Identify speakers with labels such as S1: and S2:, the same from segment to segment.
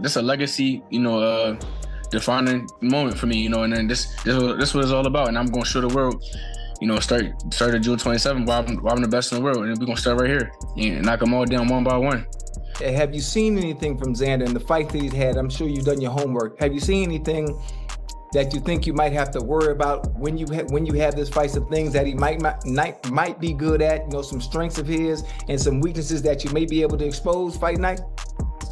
S1: This a legacy, defining moment for me, and then this what it's all about. And I'm going to show the world, start at June 27th while I'm the best in the world. And we're going to start right here and knock them all down one by one.
S2: Have you seen anything from Xander in the fight that he's had? I'm sure you've done your homework. Have you seen anything that you think you might have to worry about when you have this fight, some things that he might be good at, some strengths of his and some weaknesses that you may be able to expose fight night?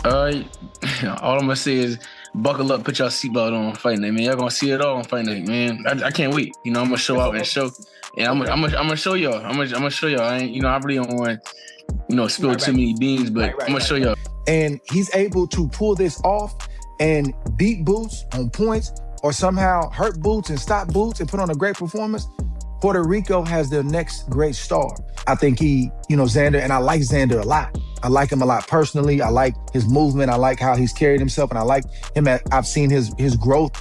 S1: All I'm gonna say is buckle up, put your seatbelt on fight night, man. Y'all gonna see it all on fight night, man. I can't wait. I'm gonna show out and show. And I'm gonna show y'all. I'm gonna show y'all. I really don't want spill too many beans, but I'm gonna show y'all.
S3: And he's able to pull this off and beat Boots on points, or somehow hurt Boots and stop Boots and put on a great performance. Puerto Rico has their next great star. I think Xander, and I like Xander a lot. I like him a lot personally. I like his movement. I like how he's carried himself. And I like him. I've seen his growth,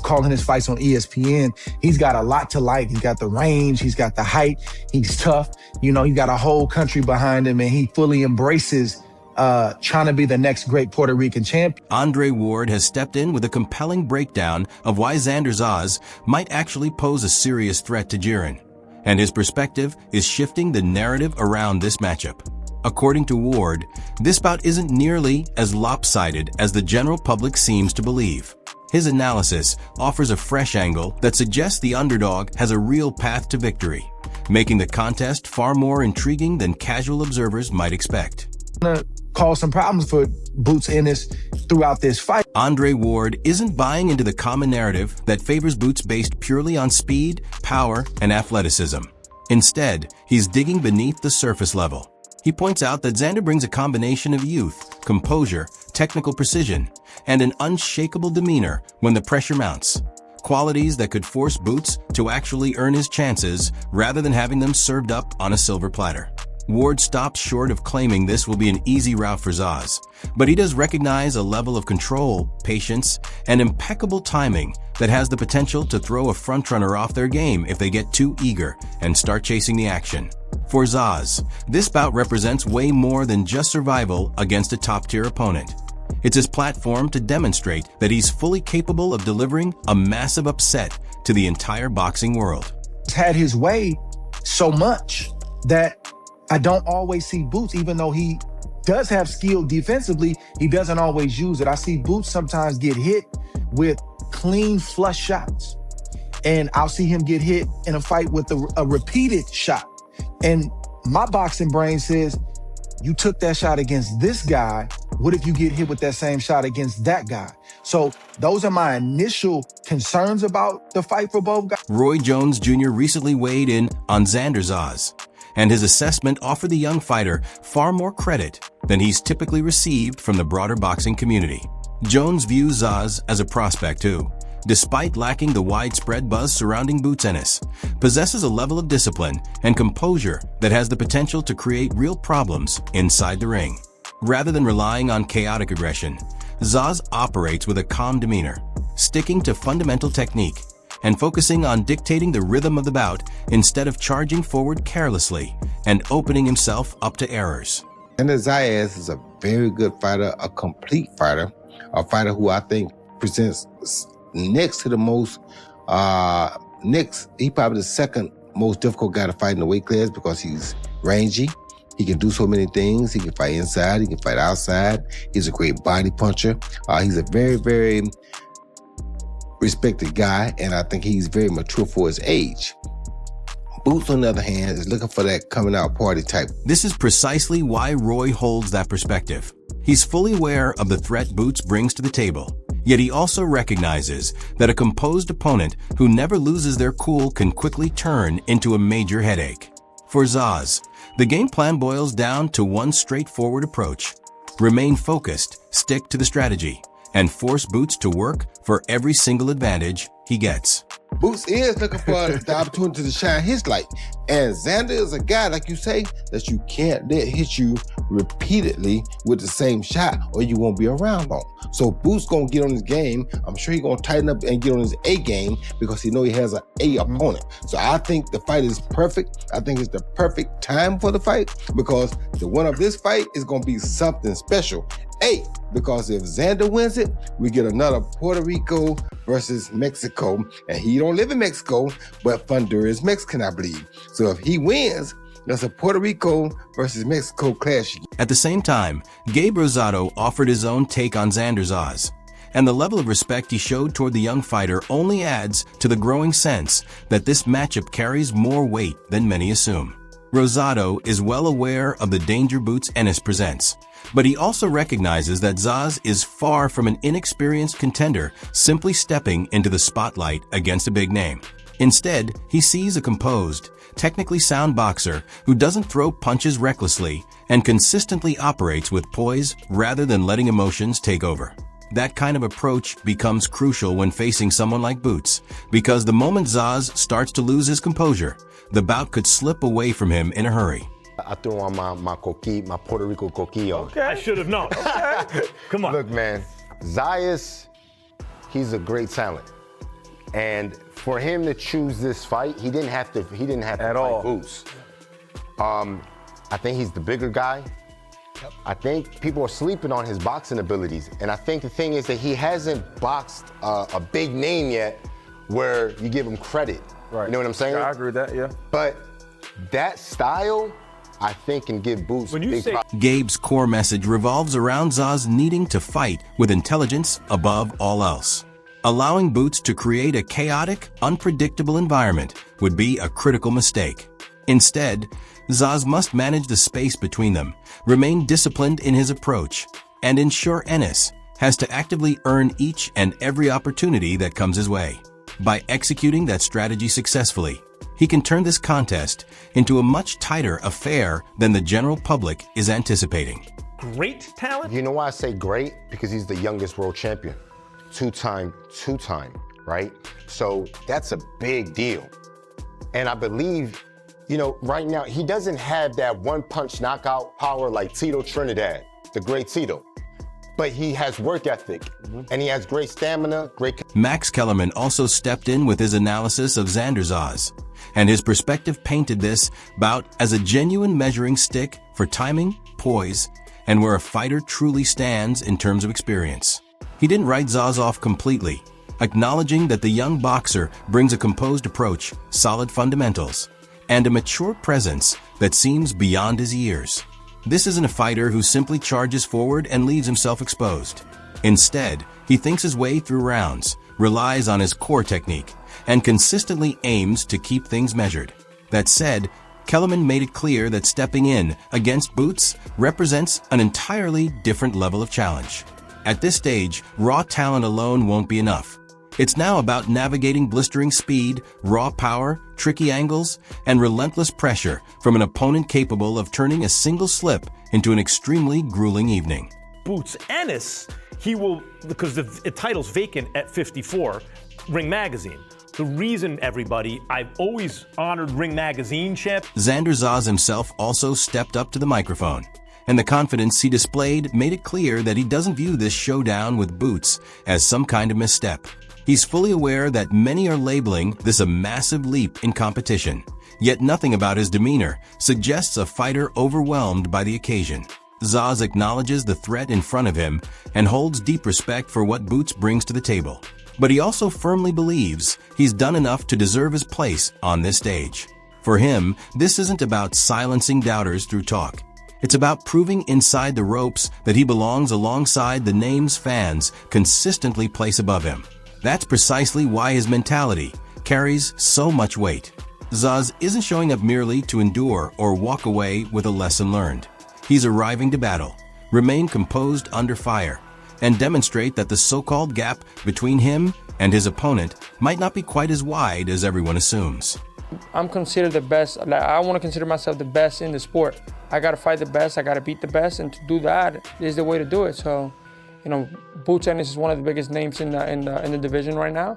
S3: calling his fights on ESPN. He's got a lot to like. He's got the range. He's got the height. He's tough. He got a whole country behind him, and he fully embraces trying to be the next great Puerto Rican champion.
S4: Andre Ward has stepped in with a compelling breakdown of why Xander Zayas might actually pose a serious threat to Jaron. And his perspective is shifting the narrative around this matchup. According to Ward, this bout isn't nearly as lopsided as the general public seems to believe. His analysis offers a fresh angle that suggests the underdog has a real path to victory, making the contest far more intriguing than casual observers might expect.
S3: Cause some problems for Boots Ennis throughout this fight.
S4: Andre Ward isn't buying into the common narrative that favors Boots based purely on speed, power, and athleticism. Instead, he's digging beneath the surface level. He points out that Xander brings a combination of youth, composure, technical precision, and an unshakable demeanor when the pressure mounts. Qualities that could force Boots to actually earn his chances rather than having them served up on a silver platter. Ward stops short of claiming this will be an easy route for Zayas, but he does recognize a level of control, patience, and impeccable timing that has the potential to throw a frontrunner off their game if they get too eager and start chasing the action. For Zayas, this bout represents way more than just survival against a top-tier opponent. It's his platform to demonstrate that he's fully capable of delivering a massive upset to the entire boxing world.
S3: He's had his way so much that I don't always see Boots, even though he does have skill defensively, he doesn't always use it. I see Boots sometimes get hit with clean flush shots. And I'll see him get hit in a fight with a repeated shot. And my boxing brain says, you took that shot against this guy. What if you get hit with that same shot against that guy? So those are my initial concerns about the fight for both guys.
S4: Roy Jones Jr. recently weighed in on Xander Zayas, and his assessment offered the young fighter far more credit than he's typically received from the broader boxing community. Jones views Zayas as a prospect who, despite lacking the widespread buzz surrounding Boots Ennis, possesses a level of discipline and composure that has the potential to create real problems inside the ring. Rather than relying on chaotic aggression, Zayas operates with a calm demeanor, sticking to fundamental technique and focusing on dictating the rhythm of the bout instead of charging forward carelessly and opening himself up to errors.
S5: Xander Zayas is a very good fighter, a complete fighter, a fighter who I think presents next to the most, he probably the second most difficult guy to fight in the weight class because he's rangy. He can do so many things. He can fight inside. He can fight outside. He's a great body puncher. He's a very, very respected guy, and I think he's very mature for his age. Boots, on the other hand, is looking for that coming out party type.
S4: This is precisely why Roy holds that perspective. He's fully aware of the threat Boots brings to the table, yet he also recognizes that a composed opponent who never loses their cool can quickly turn into a major headache. For Zayas, the game plan boils down to one straightforward approach: remain focused, stick to the strategy, and force Boots to work for every single advantage he gets.
S5: Boots is looking for the opportunity to shine his light. And Xander is a guy, like you say, that you can't let hit you repeatedly with the same shot or you won't be around long. So Boots gonna get on his game. I'm sure he's gonna tighten up and get on his A game because he know he has an A opponent. So I think the fight is perfect. I think it's the perfect time for the fight because the winner of this fight is gonna be something special. Hey, because if Xander wins it, we get another Puerto Rico versus Mexico. And he don't live in Mexico, but Thunder is Mexican, I believe. So if he wins, that's a Puerto Rico versus Mexico clash.
S4: At the same time, Gabe Rosado offered his own take on Xander Zayas, and the level of respect he showed toward the young fighter only adds to the growing sense that this matchup carries more weight than many assume. Rosado is well aware of the danger Boots Ennis presents, but he also recognizes that Zayas is far from an inexperienced contender simply stepping into the spotlight against a big name. Instead, he sees a composed, technically sound boxer who doesn't throw punches recklessly and consistently operates with poise rather than letting emotions take over. That kind of approach becomes crucial when facing someone like Boots, because the moment Zayas starts to lose his composure, the bout could slip away from him in a hurry.
S6: I threw on my Puerto Rico coquillo.
S7: Okay. I should have known. Okay. Come on.
S6: Look, man, Zayas, he's a great talent. And for him to choose this fight, he didn't have to fight Boots. I think he's the bigger guy. Yep. I think people are sleeping on his boxing abilities. And I think the thing is that he hasn't boxed a big name yet where you give him credit.
S7: Right.
S6: You know what I'm saying?
S7: Yeah, I agree with that, yeah.
S6: But that style, I think, can give Boots big problems.
S4: Gabe's core message revolves around Zayas needing to fight with intelligence above all else. Allowing Boots to create a chaotic, unpredictable environment would be a critical mistake. Instead, Zayas must manage the space between them, remain disciplined in his approach, and ensure Ennis has to actively earn each and every opportunity that comes his way. By executing that strategy successfully, he can turn this contest into a much tighter affair than the general public is anticipating.
S7: Great talent?
S6: You know why I say great? Because he's the youngest world champion. Two-time, right? So that's a big deal. And I believe, you know, right now, he doesn't have that one-punch knockout power like Tito Trinidad, the great Tito. But he has work ethic, and he has great stamina,
S4: Max Kellerman also stepped in with his analysis of Xander Zayas, and his perspective painted this bout as a genuine measuring stick for timing, poise, and where a fighter truly stands in terms of experience. He didn't write Zayas off completely, acknowledging that the young boxer brings a composed approach, solid fundamentals, and a mature presence that seems beyond his years. This isn't a fighter who simply charges forward and leaves himself exposed. Instead, he thinks his way through rounds, relies on his core technique, and consistently aims to keep things measured. That said, Kellerman made it clear that stepping in against Boots represents an entirely different level of challenge. At this stage, raw talent alone won't be enough. It's now about navigating blistering speed, raw power, tricky angles, and relentless pressure from an opponent capable of turning a single slip into an extremely grueling evening.
S7: Boots Ennis, he will, because the title's vacant at 54, Ring Magazine. The reason, everybody, I've always honored Ring Magazine champ.
S4: Xander Zayas himself also stepped up to the microphone, and the confidence he displayed made it clear that he doesn't view this showdown with Boots as some kind of misstep. He's fully aware that many are labeling this a massive leap in competition, yet nothing about his demeanor suggests a fighter overwhelmed by the occasion. Zayas acknowledges the threat in front of him and holds deep respect for what Boots brings to the table. But he also firmly believes he's done enough to deserve his place on this stage. For him, this isn't about silencing doubters through talk. It's about proving inside the ropes that he belongs alongside the names fans consistently place above him. That's precisely why his mentality carries so much weight. Zayas isn't showing up merely to endure or walk away with a lesson learned. He's arriving to battle, remain composed under fire, and demonstrate that the so-called gap between him and his opponent might not be quite as wide as everyone assumes.
S8: I'm considered the best. I want to consider myself the best in the sport. I got to fight the best, I got to beat the best, and to do that is the way to do it. So, you know, Boots Ennis is one of the biggest names in the division right now,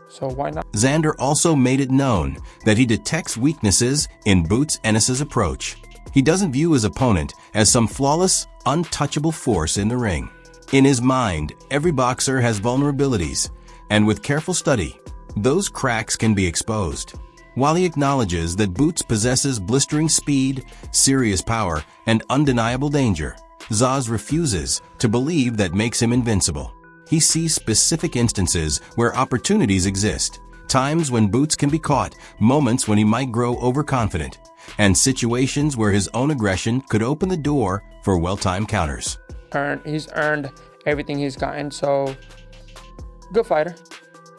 S8: so why not?
S4: Xander also made it known that he detects weaknesses in Boots Ennis's approach. He doesn't view his opponent as some flawless, untouchable force in the ring. In his mind, every boxer has vulnerabilities, and with careful study, those cracks can be exposed. While he acknowledges that Boots possesses blistering speed, serious power, and undeniable danger, Zayas refuses to believe that makes him invincible. He sees specific instances where opportunities exist, times when Boots can be caught, moments when he might grow overconfident, and situations where his own aggression could open the door for well-timed counters.
S8: He's earned everything he's gotten, so good fighter.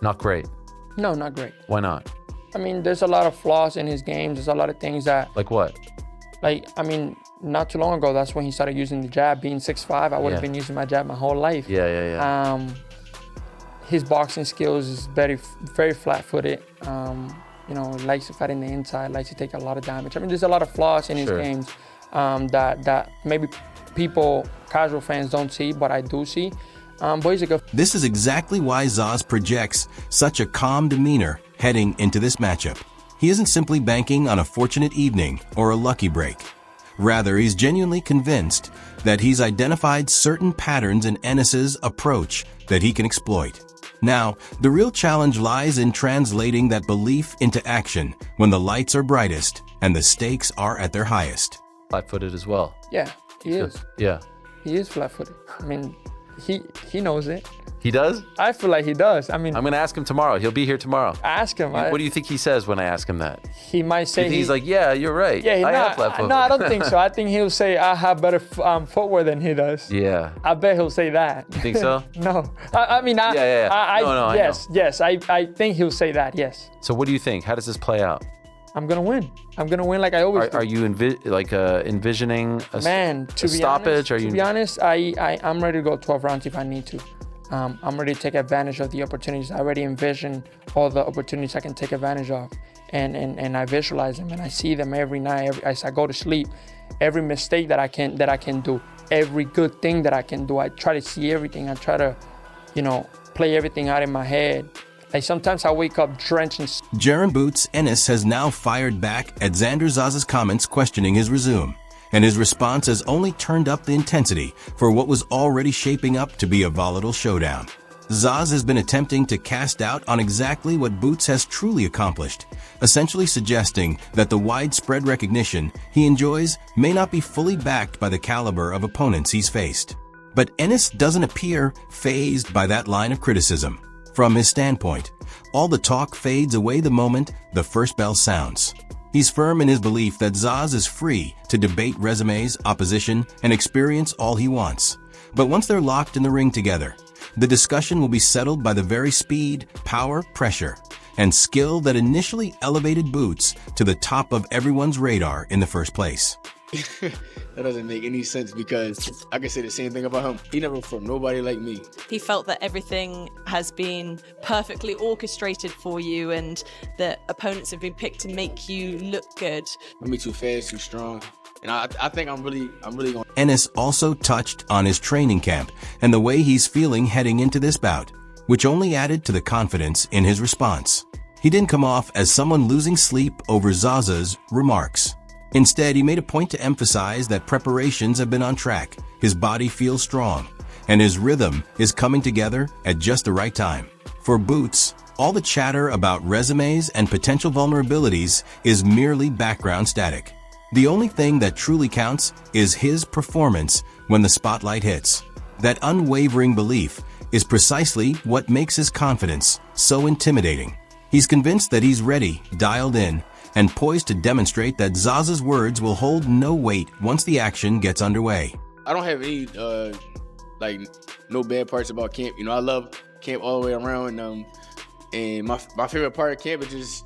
S9: Not great.
S8: No, not great.
S9: Why not?
S8: I mean, there's a lot of flaws in his game. There's a lot of things that...
S9: Like what?
S8: Like, I mean, not too long ago, that's when he started using the jab. Being 6'5", I would have been using my jab my whole life.
S9: Yeah.
S8: His boxing skills is very, very flat-footed. You know, likes to fight in the inside, likes to take a lot of damage. I mean, there's a lot of flaws in his games that maybe people, casual fans, don't see, but I do see. But he's a good...
S4: This is exactly why Zayas projects such a calm demeanor heading into this matchup. He isn't simply banking on a fortunate evening or a lucky break. Rather, he's genuinely convinced that he's identified certain patterns in Ennis's approach that he can exploit. Now, the real challenge lies in translating that belief into action when the lights are brightest and the stakes are at their highest.
S9: Flat-footed as well.
S8: Yeah, he is.
S9: Yeah.
S8: He is flat-footed. I mean, he knows it.
S9: He does?
S8: I feel like he does. I mean,
S9: I'm going to ask him tomorrow. He'll be here tomorrow.
S8: Ask him.
S9: What do you think he says when I ask him that?
S8: He might say...
S9: He's like, yeah, you're right.
S8: Yeah,
S9: I have flat-footed.
S8: No, I don't think so. I think he'll say, I have better footwear than he does.
S9: Yeah.
S8: I bet he'll say that.
S9: You think so?
S8: No. I mean, yes, I think he'll say that, yes.
S9: So what do you think? How does this play out?
S8: I'm going to win. I'm going to win like I always do.
S9: Are you envisioning a stoppage?
S8: To be honest, I'm ready to go 12 rounds if I need to. I'm ready to take advantage of the opportunities. I already envision all the opportunities I can take advantage of. And I visualize them and I see them every night. As I go to sleep, every mistake that I can do, every good thing that I can do, I try to see everything. I try to, play everything out in my head. Like sometimes I wake up drenched in...
S4: Jaron Boots Ennis has now fired back at Xander Zayas' comments questioning his resume, and his response has only turned up the intensity for what was already shaping up to be a volatile showdown. Zayas has been attempting to cast doubt on exactly what Boots has truly accomplished, essentially suggesting that the widespread recognition he enjoys may not be fully backed by the caliber of opponents he's faced. But Ennis doesn't appear fazed by that line of criticism. From his standpoint, all the talk fades away the moment the first bell sounds. He's firm in his belief that Zayas is free to debate resumes, opposition, and experience all he wants. But once they're locked in the ring together, the discussion will be settled by the very speed, power, pressure, and skill that initially elevated Boots to the top of everyone's radar in the first place.
S1: That doesn't make any sense because I can say the same thing about him. He never fought nobody like me.
S10: He felt that everything has been perfectly orchestrated for you and that opponents have been picked to make you look good.
S1: I'm too fast, too strong. And I think I'm really going.
S4: Ennis also touched on his training camp and the way he's feeling heading into this bout, which only added to the confidence in his response. He didn't come off as someone losing sleep over Zayas' remarks. Instead, he made a point to emphasize that preparations have been on track, his body feels strong, and his rhythm is coming together at just the right time. For Boots, all the chatter about resumes and potential vulnerabilities is merely background static. The only thing that truly counts is his performance when the spotlight hits. That unwavering belief is precisely what makes his confidence so intimidating. He's convinced that he's ready, dialed in, and poised to demonstrate that Zayas' words will hold no weight once the action gets underway.
S1: I don't have any, no bad parts about camp. I love camp all the way around. And my favorite part of camp is just,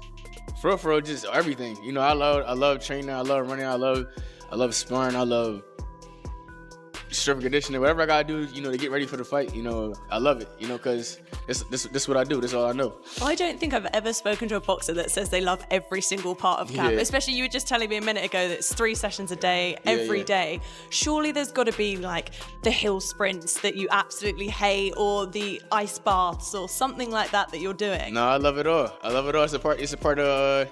S1: for real, just everything. I love training. I love running. I love sparring. I love strength conditioning. Whatever I gotta do, to get ready for the fight. I love it. Because this is what I do. This is all I know.
S10: I don't think I've ever spoken to a boxer that says they love every single part of camp. Especially you were just telling me a minute ago that it's 3 sessions a day, every day. Surely there's got to be like the hill sprints that you absolutely hate, or the ice baths, or something like that you're doing. No,
S1: I love it all. It's a part of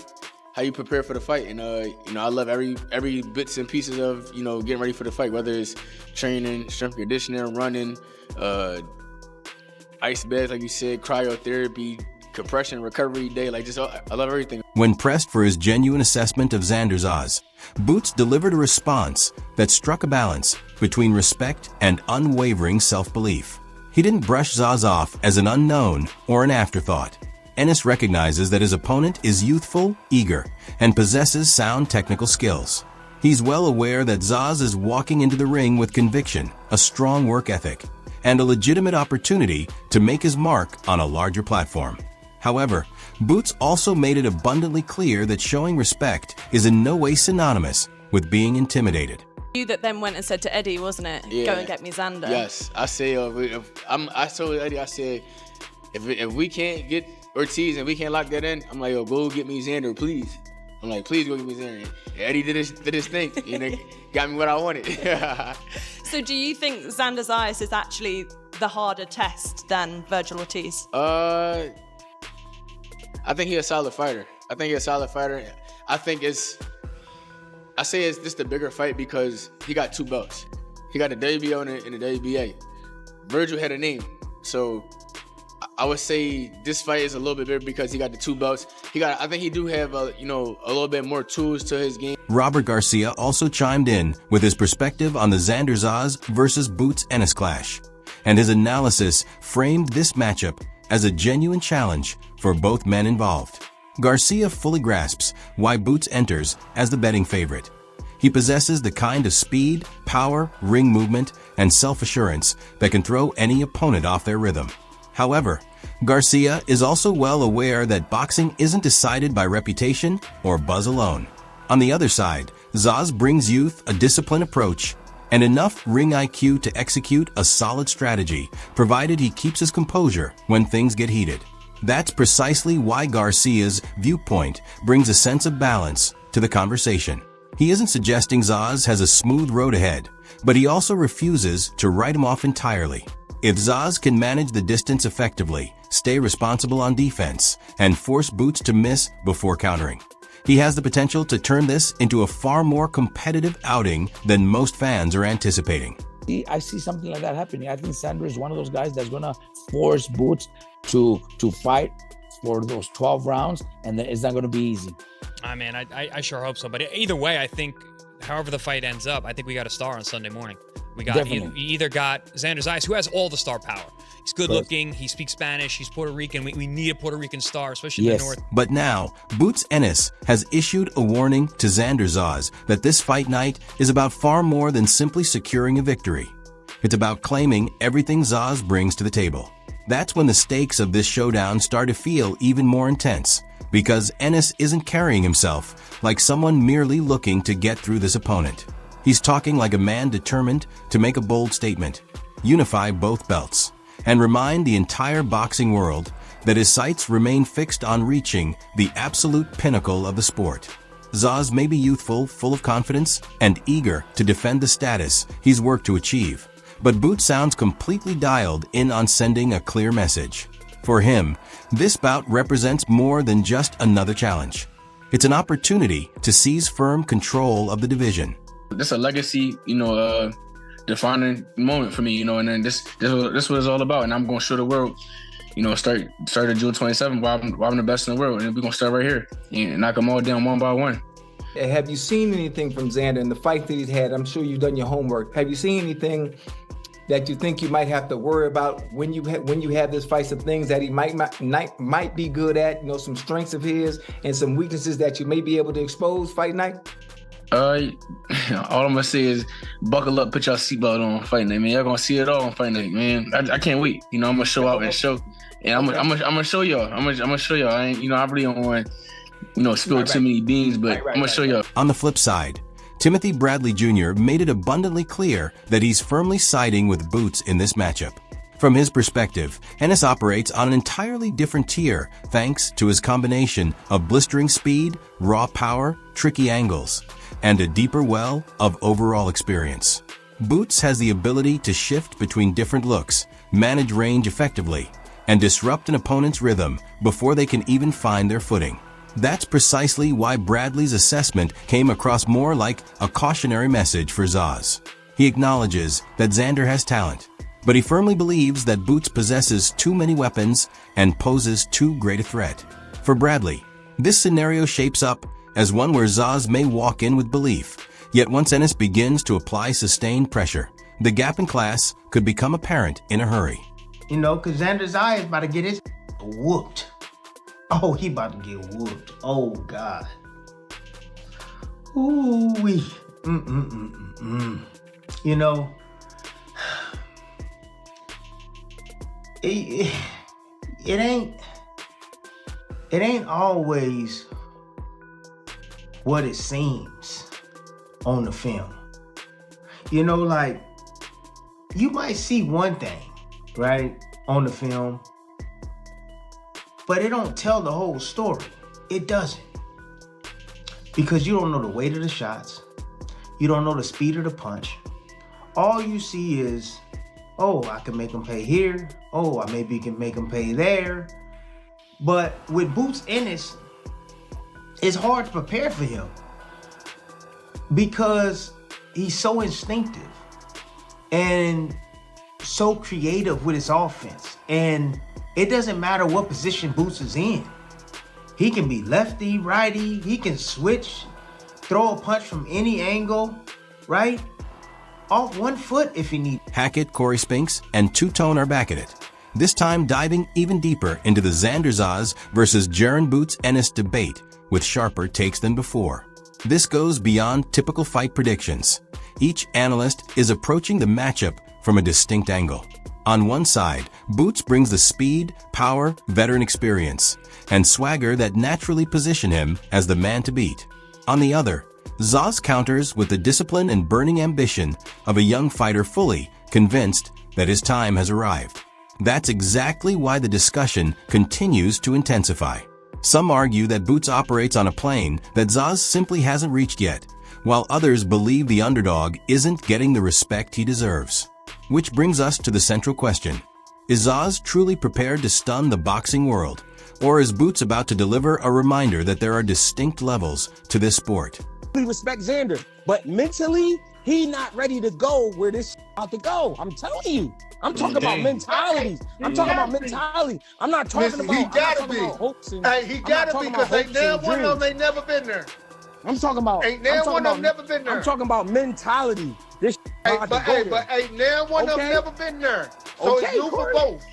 S1: how you prepare for the fight, and I love every bits and pieces of getting ready for the fight, whether it's training, strength conditioning, running, ice baths like you said, cryotherapy, compression, recovery day. Like, just I love everything.
S4: When pressed for his genuine assessment of Xander Zayas, Boots delivered a response that struck a balance between respect and unwavering self-belief. He didn't brush Zayas off as an unknown or an afterthought. Ennis recognizes that his opponent is youthful, eager, and possesses sound technical skills. He's well aware that Zayas is walking into the ring with conviction, a strong work ethic, and a legitimate opportunity to make his mark on a larger platform. However, Boots also made it abundantly clear that showing respect is in no way synonymous with being intimidated.
S10: You that then went and said to Eddie, wasn't it?
S1: Yeah.
S10: Go and get me Xander.
S1: Yes, I say I told Eddie, I said if we can't get Ortiz and we can't lock that in, I'm like, yo, go get me Xander, please. I'm like, please go get me Xander. And Eddie did his thing, you know, got me what I wanted.
S10: So do you think Xander Zayas is actually the harder test than Virgil Ortiz?
S1: I think he's a solid fighter. I say it's just a bigger fight because he got 2 belts. He got the WBO and the WBA. Virgil had a name. So I would say this fight is a little bit bigger because he got the 2 belts. I think he do have a little bit more tools to his game.
S4: Robert Garcia also chimed in with his perspective on the Xander Zayas versus Boots Ennis clash, and his analysis framed this matchup as a genuine challenge for both men involved. Garcia fully grasps why Boots enters as the betting favorite. He possesses the kind of speed, power, ring movement, and self-assurance that can throw any opponent off their rhythm. However, Garcia is also well aware that boxing isn't decided by reputation or buzz alone. On the other side, Zayas brings youth, a disciplined approach, and enough ring IQ to execute a solid strategy, provided he keeps his composure when things get heated. That's precisely why Garcia's viewpoint brings a sense of balance to the conversation. He isn't suggesting Zayas has a smooth road ahead, but he also refuses to write him off entirely. If Zayas can manage the distance effectively, stay responsible on defense, and force Boots to miss before countering, he has the potential to turn this into a far more competitive outing than most fans are anticipating.
S11: I see something like that happening. I think Xander is one of those guys that's going to force Boots to fight for those 12 rounds, and it's not going to be easy.
S12: I mean, I sure hope so. But either way, I think however the fight ends up, I think we got a star on Sunday morning. We either got Xander Zayas, who has all the star power. He's good looking, he speaks Spanish, he's Puerto Rican. We need a Puerto Rican star, especially in the North.
S4: But now, Boots Ennis has issued a warning to Xander Zayas that this fight night is about far more than simply securing a victory. It's about claiming everything Zayas brings to the table. That's when the stakes of this showdown start to feel even more intense, because Ennis isn't carrying himself like someone merely looking to get through this opponent. He's talking like a man determined to make a bold statement, unify both belts, and remind the entire boxing world that his sights remain fixed on reaching the absolute pinnacle of the sport. Zayas may be youthful, full of confidence, and eager to defend the status he's worked to achieve, but Boots sounds completely dialed in on sending a clear message. For him, this bout represents more than just another challenge. It's an opportunity to seize firm control of the division.
S1: This is a legacy, defining moment for me, and then this what it's all about. And I'm going to show the world, start at June 27th why I'm the best in the world. And we're going to start right here and knock them all down one by one.
S2: Have you seen anything from Xander in the fight that he's had? I'm sure you've done your homework. Have you seen anything that you think you might have to worry about when you have this fight, some things that he might be good at, some strengths of his and some weaknesses that you may be able to expose fight night?
S1: All I'm gonna say is buckle up, put your seatbelt on fight night, man. Y'all gonna see it all on fight night, man. I can't wait. I'm gonna show out and show, and I'm gonna show y'all. I'm gonna show y'all. I really don't want spill too many beans, but I'm gonna show y'all.
S4: On the flip side, Timothy Bradley Jr. made it abundantly clear that he's firmly siding with Boots in this matchup. From his perspective, Ennis operates on an entirely different tier thanks to his combination of blistering speed, raw power, tricky angles, and a deeper well of overall experience. Boots has the ability to shift between different looks, manage range effectively, and disrupt an opponent's rhythm before they can even find their footing. That's precisely why Bradley's assessment came across more like a cautionary message for Zayas. He acknowledges that Xander has talent, but he firmly believes that Boots possesses too many weapons and poses too great a threat. For Bradley, this scenario shapes up as one where Zayas may walk in with belief, yet once Ennis begins to apply sustained pressure, the gap in class could become apparent in a hurry.
S13: You know, because Xander Zayas about to get his whooped. Oh, he about to get whooped. Oh, God. Ooh-wee. You know, it ain't always what it seems on the film. You know, like, you might see one thing, right, on the film, but it don't tell the whole story. It doesn't. Because you don't know the weight of the shots. You don't know the speed of the punch. All you see is, oh, I can make him pay here. Oh, I maybe can make him pay there. But with Boots Ennis, it's hard to prepare for him because he's so instinctive and so creative with his offense. And it doesn't matter what position Boots is in. He can be lefty, righty, he can switch, throw a punch from any angle, right? Off one foot if he needs.
S4: Hackett, Corey Spinks, and Two Tone are back at it, this time diving even deeper into the Xander Zayas versus Jaron Boots Ennis debate with sharper takes than before. This goes beyond typical fight predictions. Each analyst is approaching the matchup from a distinct angle. On one side, Boots brings the speed, power, veteran experience, and swagger that naturally position him as the man to beat. On the other, Zayas counters with the discipline and burning ambition of a young fighter fully convinced that his time has arrived. That's exactly why the discussion continues to intensify. Some argue that Boots operates on a plane that Zayas simply hasn't reached yet, while others believe the underdog isn't getting the respect he deserves. Which brings us to the central question. Is Zayas truly prepared to stun the boxing world? Or is Boots about to deliver a reminder that there are distinct levels to this sport?
S14: We respect Xander, but mentally, he not ready to go where this about to go. I'm telling you. I'm talking about mentality. I'm talking about mentality. I'm not talking about.
S5: He gotta be. Hey, he gotta be because ain't now one of them ain't never been there.
S14: I'm talking about.
S5: Ain't now one of them never been there.
S14: I'm talking about mentality. This.
S5: But ain't now one of them never been there. So it's new for both.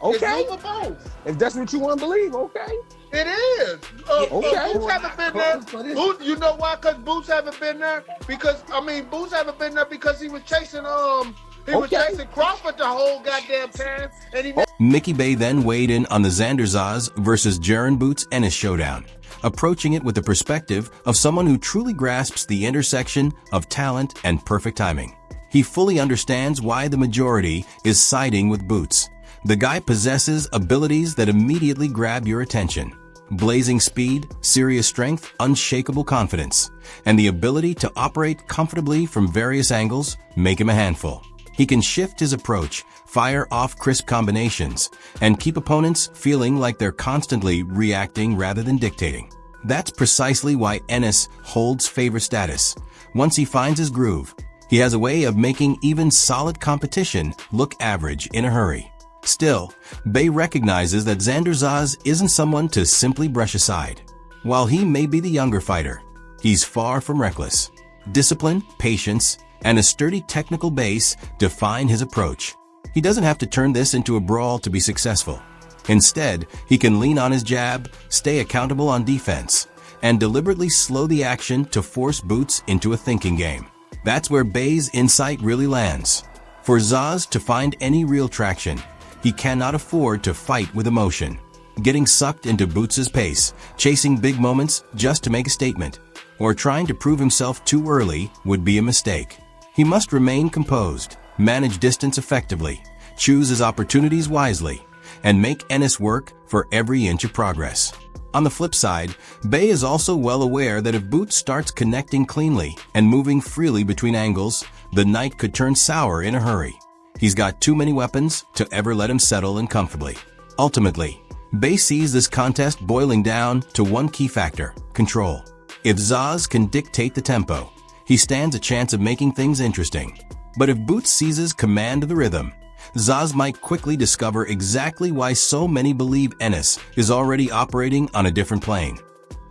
S14: Okay.
S5: It's new for both.
S14: If that's what you want to believe, okay.
S5: It is.
S14: Okay.
S5: Boots haven't been there. Boots, you know why? Because Boots haven't been there. Because Boots haven't been there because he was chasing was chasing Crawford the whole goddamn time, and he.
S4: Mickey Bay then weighed in on the Xander Zayas versus Jaron Boots Ennis showdown, approaching it with the perspective of someone who truly grasps the intersection of talent and perfect timing. He fully understands why the majority is siding with Boots. The guy possesses abilities that immediately grab your attention. Blazing speed, serious strength, unshakable confidence, and the ability to operate comfortably from various angles make him a handful. He can shift his approach, fire off crisp combinations, and keep opponents feeling like they're constantly reacting rather than dictating. That's precisely why Ennis holds favor status. Once he finds his groove, he has a way of making even solid competition look average in a hurry. Still, Bay recognizes that Xander Zayas isn't someone to simply brush aside. While he may be the younger fighter, he's far from reckless. Discipline, patience, and a sturdy technical base define his approach. He doesn't have to turn this into a brawl to be successful. Instead, he can lean on his jab, stay accountable on defense, and deliberately slow the action to force Boots into a thinking game. That's where Bay's insight really lands. For Zayas to find any real traction, he cannot afford to fight with emotion. Getting sucked into Boots' pace, chasing big moments just to make a statement, or trying to prove himself too early would be a mistake. He must remain composed, manage distance effectively, choose his opportunities wisely, and make Ennis work for every inch of progress. On the flip side, Bay is also well aware that if Boots starts connecting cleanly and moving freely between angles, the night could turn sour in a hurry. He's got too many weapons to ever let him settle in comfortably. Ultimately, Bay sees this contest boiling down to one key factor: control. If Zayas can dictate the tempo, he stands a chance of making things interesting. But if Boots seizes command of the rhythm, Zaz might quickly discover exactly why so many believe Ennis is already operating on a different plane.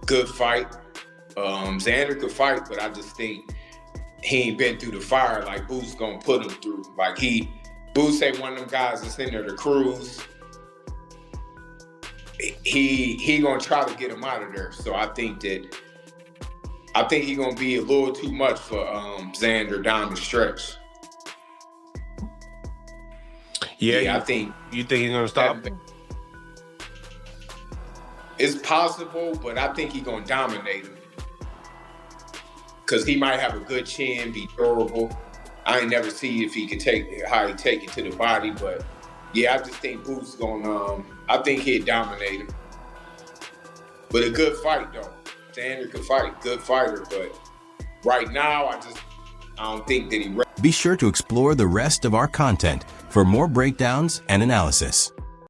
S15: Good fight. Xander could fight, but I just think he ain't been through the fire like Boots gonna put him through. Like Boots ain't one of them guys that's in there to cruise. He gonna try to get him out of there. So I think he gonna be a little too much for Xander down the stretch.
S5: Yeah,
S15: I think.
S5: You think he's gonna stop?
S15: It's possible, but I think he's gonna dominate him. Cause he might have a good chin, be durable. I ain't never see if he could how he take it to the body, but yeah, I just think Boots gonna. I think he'd dominate him. But a good fight though. Xander could fight, good fighter, but right now I don't think that he.
S4: Be sure to explore the rest of our content for more breakdowns and analysis.